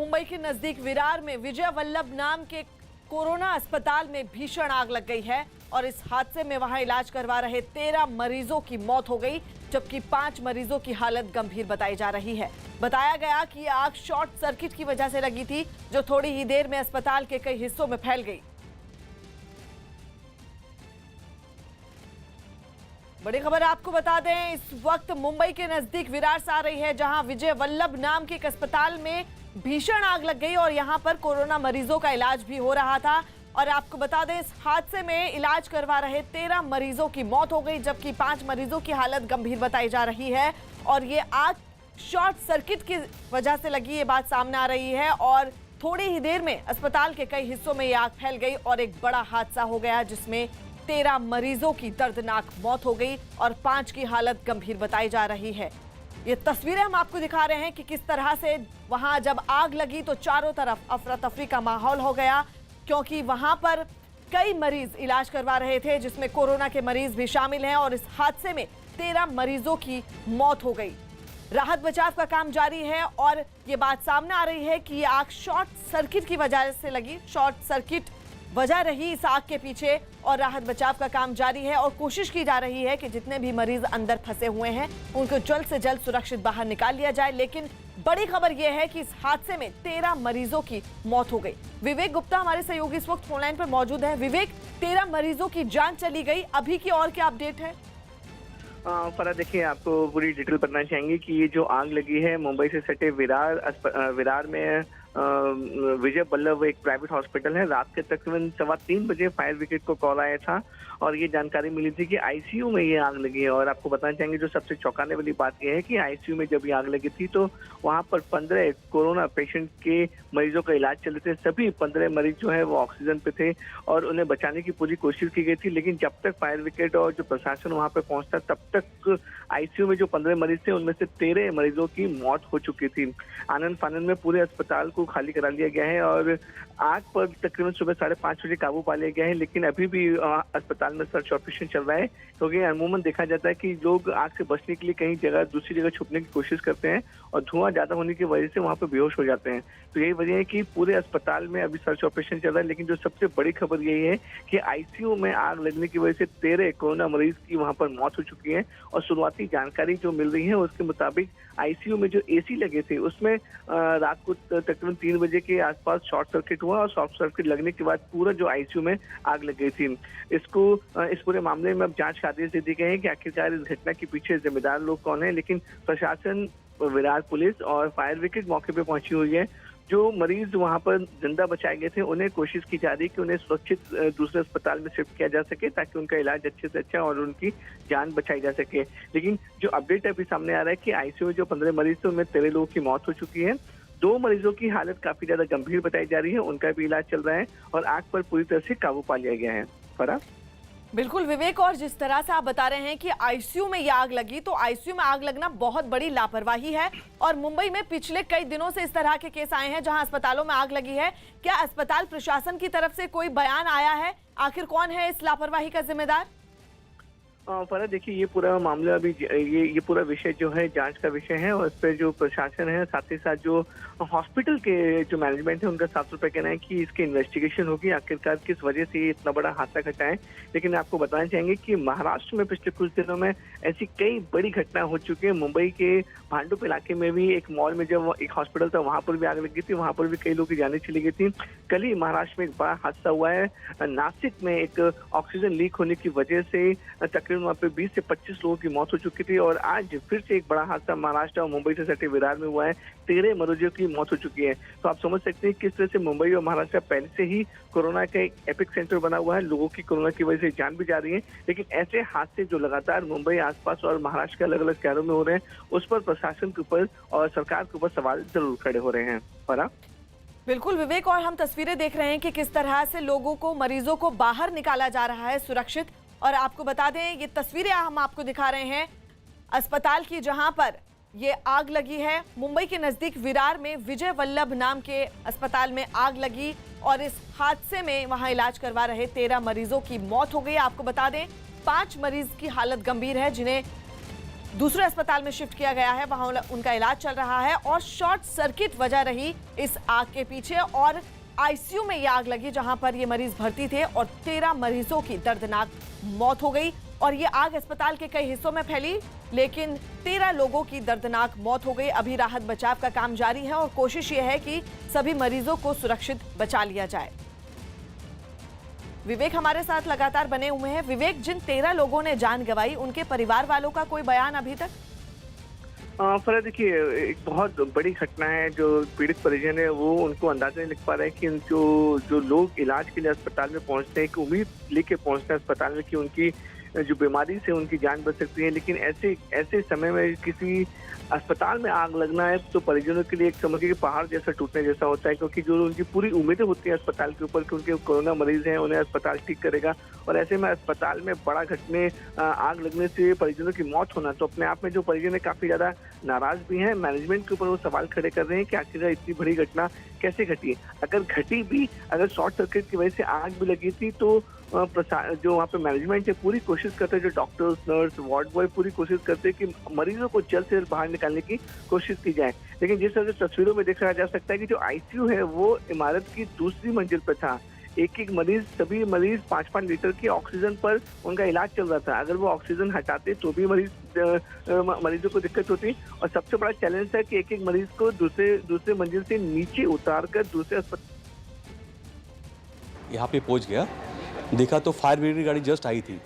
मुंबई के नजदीक विरार में विजय वल्लभ नाम के कोरोना अस्पताल में भीषण आग लग गई है और इस हादसे में वहां इलाज करवा रहे 13 मरीजों की मौत हो गई, जबकि 5 मरीजों की हालत गंभीर बताई जा रही है। बताया गया कि यह आग शॉर्ट सर्किट की वजह से लगी थी, जो थोड़ी ही देर में अस्पताल के कई हिस्सों में फैल गई। बड़ी खबर आपको बता दें, इस वक्त मुंबई के नजदीक विरार से आ रही है, जहां विजय वल्लभ नाम के एक अस्पताल में भीषण आग लग गई और यहां पर कोरोना मरीजों का इलाज भी हो रहा था। और आपको बता दें, इस हादसे में इलाज करवा रहे 13 मरीजों की मौत हो गई, जबकि 5 मरीजों की हालत गंभीर बताई जा रही है। और ये आग शॉर्ट सर्किट की वजह से लगी, ये बात सामने आ रही है। और थोड़ी ही देर में अस्पताल के कई हिस्सों में ये आग फैल गई और एक बड़ा हादसा हो गया, जिसमें 13 मरीजों की दर्दनाक मौत हो गई और 5 की हालत गंभीर बताई जा रही है। ये तस्वीरें हम आपको दिखा रहे हैं कि किस तरह से वहां जब आग लगी तो चारों तरफ अफरा तफरी का माहौल हो गया, क्योंकि वहां पर कई मरीज इलाज करवा रहे थे, जिसमें कोरोना के मरीज भी शामिल हैं। और इस हादसे में 13 मरीजों की मौत हो गई। राहत बचाव का काम जारी है और ये बात सामने आ रही है कि ये आग शॉर्ट सर्किट की वजह से लगी। शॉर्ट सर्किट वजह रही इस आग के पीछे और राहत बचाव का काम जारी है और कोशिश की जा रही है कि जितने भी मरीज अंदर फंसे हुए हैं उनको जल्द से जल्द सुरक्षित बाहर निकाल लिया जाए। लेकिन बड़ी खबर यह है कि इस हादसे में 13 मरीजों की मौत हो गई। विवेक गुप्ता हमारे सहयोगी इस वक्त फोनलाइन पर मौजूद है। विवेक, 13 मरीजों की जान चली गई, अभी की और क्या अपडेट है? फरा, देखिए, आपको पूरी डिटेल बताना चाहेंगे कि ये जो आग लगी है मुंबई से सटे विरार में विजय वल्लभ एक प्राइवेट हॉस्पिटल है। रात के तकरीबन 3:15 बजे फायर ब्रिगेड को कॉल आया था और ये जानकारी मिली थी कि आईसीयू में ये आग लगी है। और आपको बताना चाहेंगे, जो सबसे चौंकाने वाली बात यह है कि आईसीयू में जब ये आग लगी थी तो वहां पर 15 कोरोना पेशेंट के मरीजों का इलाज चल रहे थे। सभी 15 मरीज जो है वो ऑक्सीजन पे थे और उन्हें बचाने की पूरी कोशिश की गई थी, लेकिन जब तक फायर ब्रिगेड और जो प्रशासन वहां पर पहुंचता तब तक आईसीयू में जो 15 मरीज थे उनमें से 13 मरीजों की मौत हो चुकी थी। आनंद फानंद में पूरे अस्पताल को खाली करा लिया गया है और आग पर तकरीबन सुबह 5:30 बजे काबू पा लिया गया है। लेकिन अभी भी अस्पताल में सर्च ऑपरेशन चल रहा है, क्योंकि अमूमन देखा जाता है कि लोग आग से बचने के लिए कहीं जगह दूसरी जगह छुपने की कोशिश करते हैं और धुआं ज्यादा होने की वजह से वहां पर बेहोश हो जाते हैं। तो यही वजह है कि पूरे अस्पताल में अभी सर्च ऑपरेशन चल रहा है। लेकिन जो सबसे बड़ी खबर यही है कि आईसीयू में आग लगने की वजह से 13 कोरोना मरीज की वहां पर मौत हो चुकी है। और शुरुआती जानकारी जो मिल रही है उसके मुताबिक आईसीयू में जो एसी लगे थे उसमें रात को तकरीबन 3 बजे के आसपास शॉर्ट सर्किट हुआ और शॉर्ट सर्किट लगने के बाद पूरा जो आईसीयू में आग लग गई थी। इस पूरे मामले में अब जांच के आदेश दे दिए गए हैं कि आखिरकार इस घटना के पीछे जिम्मेदार लोग कौन है। लेकिन प्रशासन, विरार पुलिस और फायर ब्रिगेड मौके पे पहुंची हुई है। जो मरीज वहां पर जिंदा बचाए गए थे उन्हें कोशिश की जा रही है कि उन्हें सुरक्षित दूसरे अस्पताल में शिफ्ट किया जा सके, ताकि उनका इलाज अच्छे से अच्छा और उनकी जान बचाई जा सके। लेकिन जो अपडेट अभी सामने आ रहा है कि आईसीयू में जो 15 मरीज थे उनमें 13 लोगों की मौत हो चुकी है। 2 मरीजों की हालत काफी ज्यादा गंभीर बताई जा रही है, उनका भी इलाज चल रहा है और आग पर पूरी तरह से काबू पा लिया गया है। फरा, बिल्कुल विवेक, और जिस तरह से आप बता रहे हैं कि आईसीयू में ये आग लगी, तो आईसीयू में आग लगना बहुत बड़ी लापरवाही है। और मुंबई में पिछले कई दिनों से इस तरह के केस आए हैं जहां अस्पतालों में आग लगी है। क्या अस्पताल प्रशासन की तरफ से कोई बयान आया है? आखिर कौन है इस लापरवाही का जिम्मेदार? फरा, देखिए, ये पूरा मामला अभी ये पूरा विषय जो है जांच का विषय है और इस पर जो प्रशासन है, साथ ही साथ जो हॉस्पिटल के जो मैनेजमेंट है, उनका साफ तौर पर कहना है कि इसकी इन्वेस्टिगेशन होगी, आखिरकार किस वजह से ये इतना बड़ा हादसा घटा है। लेकिन आपको बताना चाहेंगे कि महाराष्ट्र में पिछले कुछ दिनों में ऐसी कई बड़ी घटना हो चुकी है। मुंबई के भांडुप इलाके में भी एक मॉल में जब एक हॉस्पिटल था वहां पर भी आग लगी थी, वहां पर भी कई लोगों की जानें चली गई थी। कल ही महाराष्ट्र में एक बड़ा हादसा हुआ है। नासिक में एक ऑक्सीजन लीक होने की वजह से तकरीबन वहाँ पे 20 से 25 लोगों की मौत हो चुकी थी और आज फिर से एक बड़ा हादसा महाराष्ट्र और मुंबई से सटे विरार में हुआ है। 13 मरीजों की मौत हो चुकी है। तो आप समझ सकते हैं किस तरह से मुंबई और महाराष्ट्र पहले से ही कोरोना का एक एपिक सेंटर बना हुआ है। लोगों की कोरोना की वजह से जान भी जा रही है। लेकिन ऐसे हादसे जो लगातार मुंबई, आसपास और महाराष्ट्र के अलग अलग शहरों में हो रहे हैं, उस पर प्रशासन के ऊपर और सरकार के ऊपर सवाल जरूर खड़े हो रहे हैं। फरा, बिल्कुल विवेक, और हम तस्वीरें देख रहे हैं कि किस तरह से लोगों को, मरीजों को बाहर निकाला जा रहा है सुरक्षित। और आपको बता दें, ये तस्वीरें हम आपको दिखा रहे हैं अस्पताल की, जहां पर ये आग लगी है। मुंबई के नजदीक विरार में विजय वल्लभ नाम के अस्पताल में आग लगी और इस हादसे में वहां इलाज करवा रहे 13 मरीजों की मौत हो गई। आपको बता दें, 5 मरीज की हालत गंभीर है, जिन्हें दूसरे अस्पताल में शिफ्ट किया गया है, वहां उनका इलाज चल रहा है। और शॉर्ट सर्किट वजह रही इस आग के पीछे और आईसीयू में ये आग लगी जहां पर ये मरीज भर्ती थे और 13 मरीजों की दर्दनाक मौत हो गई। और ये आग अस्पताल के कई हिस्सों में फैली, लेकिन 13 लोगों की दर्दनाक मौत हो गई। अभी राहत बचाव का काम जारी है और कोशिश ये है कि सभी मरीजों को सुरक्षित बचा लिया जाए। विवेक हमारे साथ लगातार बने हुए हैं। विवेक, जिन 13 लोगों ने जान गंवाई, उनके परिवार वालों का कोई बयान अभी तक? फरा देखिए, एक बहुत बड़ी घटना है। जो पीड़ित परिजन है वो उनको अंदाजा नहीं लग पा रहा है कि जो लोग इलाज के लिए अस्पताल में पहुंचते हैं, एक उम्मीद लेके पहुंचते हैं अस्पताल में कि उनकी जो बीमारी से उनकी जान बच सकती है, लेकिन ऐसे समय में किसी अस्पताल में आग लगना है तो परिजनों के लिए एक समझ के पहाड़ जैसा टूटने जैसा होता है, क्योंकि जो उनकी पूरी उम्मीदें होती हैं अस्पताल के ऊपर कि उनके कोरोना मरीज हैं, उन्हें अस्पताल ठीक करेगा, और ऐसे में अस्पताल में बड़ा घटने आग लगने से परिजनों की मौत होना, तो अपने आप में जो परिजन है काफी ज्यादा नाराज भी हैं। मैनेजमेंट के ऊपर वो सवाल खड़े कर रहे हैं कि आखिर इतनी बड़ी घटना कैसे घटी। अगर घटी भी, अगर शॉर्ट सर्किट की वजह से आग भी लगी थी तो जो वहाँ पे मैनेजमेंट है पूरी कोशिश करते हैं, जो डॉक्टर्स, नर्स, वार्ड बॉय पूरी कोशिश करते हैं कि मरीजों को जल्द से जल्द बाहर निकालने की कोशिश की जाए। लेकिन जिस तरह से तस्वीरों में देखा जा सकता है कि जो आईसीयू है वो इमारत की दूसरी मंजिल पर था। एक मरीज, सभी मरीज 5-5 लीटर की ऑक्सीजन पर उनका इलाज चल रहा था। अगर वो ऑक्सीजन हटाते तो भी मरीजों को दिक्कत होती। और सबसे बड़ा चैलेंज है कि एक मरीज को दूसरे मंजिल से नीचे उतार कर दूसरे अस्पताल यहाँ पे पहुँच गया, देखा तो फायर ब्रिगेड की गाड़ी जस्ट आई थी।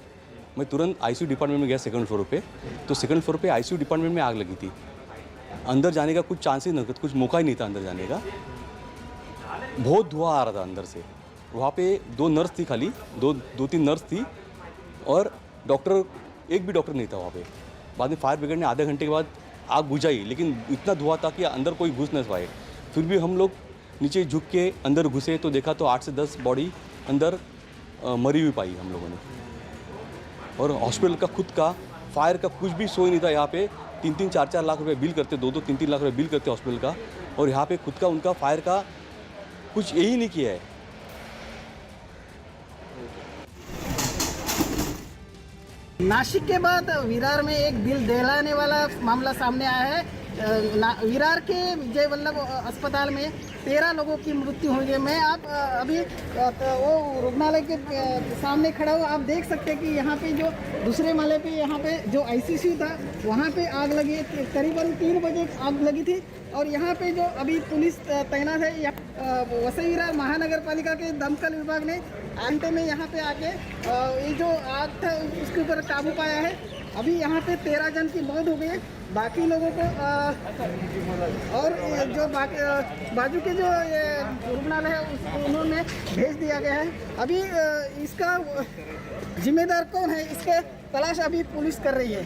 मैं तुरंत आईसीयू डिपार्टमेंट में गया सेकंड फ्लोर पे, तो सेकंड फ्लोर पे आईसीयू डिपार्टमेंट में आग लगी थी। अंदर जाने का कुछ चांस ही नहीं था, कुछ मौका ही नहीं था अंदर जाने का। बहुत धुआं आ रहा था अंदर से। वहाँ पे 2 नर्स थी, खाली 2-3 नर्स थी, और डॉक्टर, एक भी डॉक्टर नहीं था वहाँ पे। बाद में फायर ब्रिगेड ने आधे घंटे के बाद आग बुझाई, लेकिन इतना धुआं था कि अंदर कोई घुस नहीं पाए। फिर भी हम लोग नीचे झुक के अंदर घुसे तो देखा तो 8 से 10 बॉडी अंदर मरी हुई पाई हम लोगों ने। और हॉस्पिटल का खुद का फायर का कुछ भी शो ही नहीं था। यहाँ पे 3-3, 4-4 लाख रुपए बिल करते, 2-2, 3-3 लाख रुपए बिल करते हॉस्पिटल का, और यहाँ पे खुद का उनका फायर का कुछ यही नहीं किया है। नासिक के बाद विरार में एक दिल दहलाने वाला मामला सामने आया है। विरार के विजय वल्लभ अस्पताल में 13 लोगों की मृत्यु हुई है। मैं आप अभी वो रुग्णालय के सामने खड़ा हूँ। आप देख सकते हैं कि यहाँ पे जो दूसरे माले पे, यहाँ पे जो आईसीयू था वहाँ पे आग लगी, करीबन 3 बजे आग लगी थी। और यहाँ पे जो अभी पुलिस तैनात है, वसई विरार महानगर पालिका के दमकल विभाग ने अंत में यहाँ पे आके ये जो आग था उसके ऊपर काबू पाया है। अभी यहाँ पे 13 जन की मौत हो गई है। बाकी लोगों को और जो बाजू के जो रुग्णालय है उन्होंने भेज दिया गया है। अभी इसका जिम्मेदार कौन है, इसके तलाश अभी पुलिस कर रही है।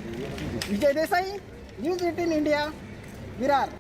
विजय देसाई, न्यूज़ 18 इंडिया, विरार।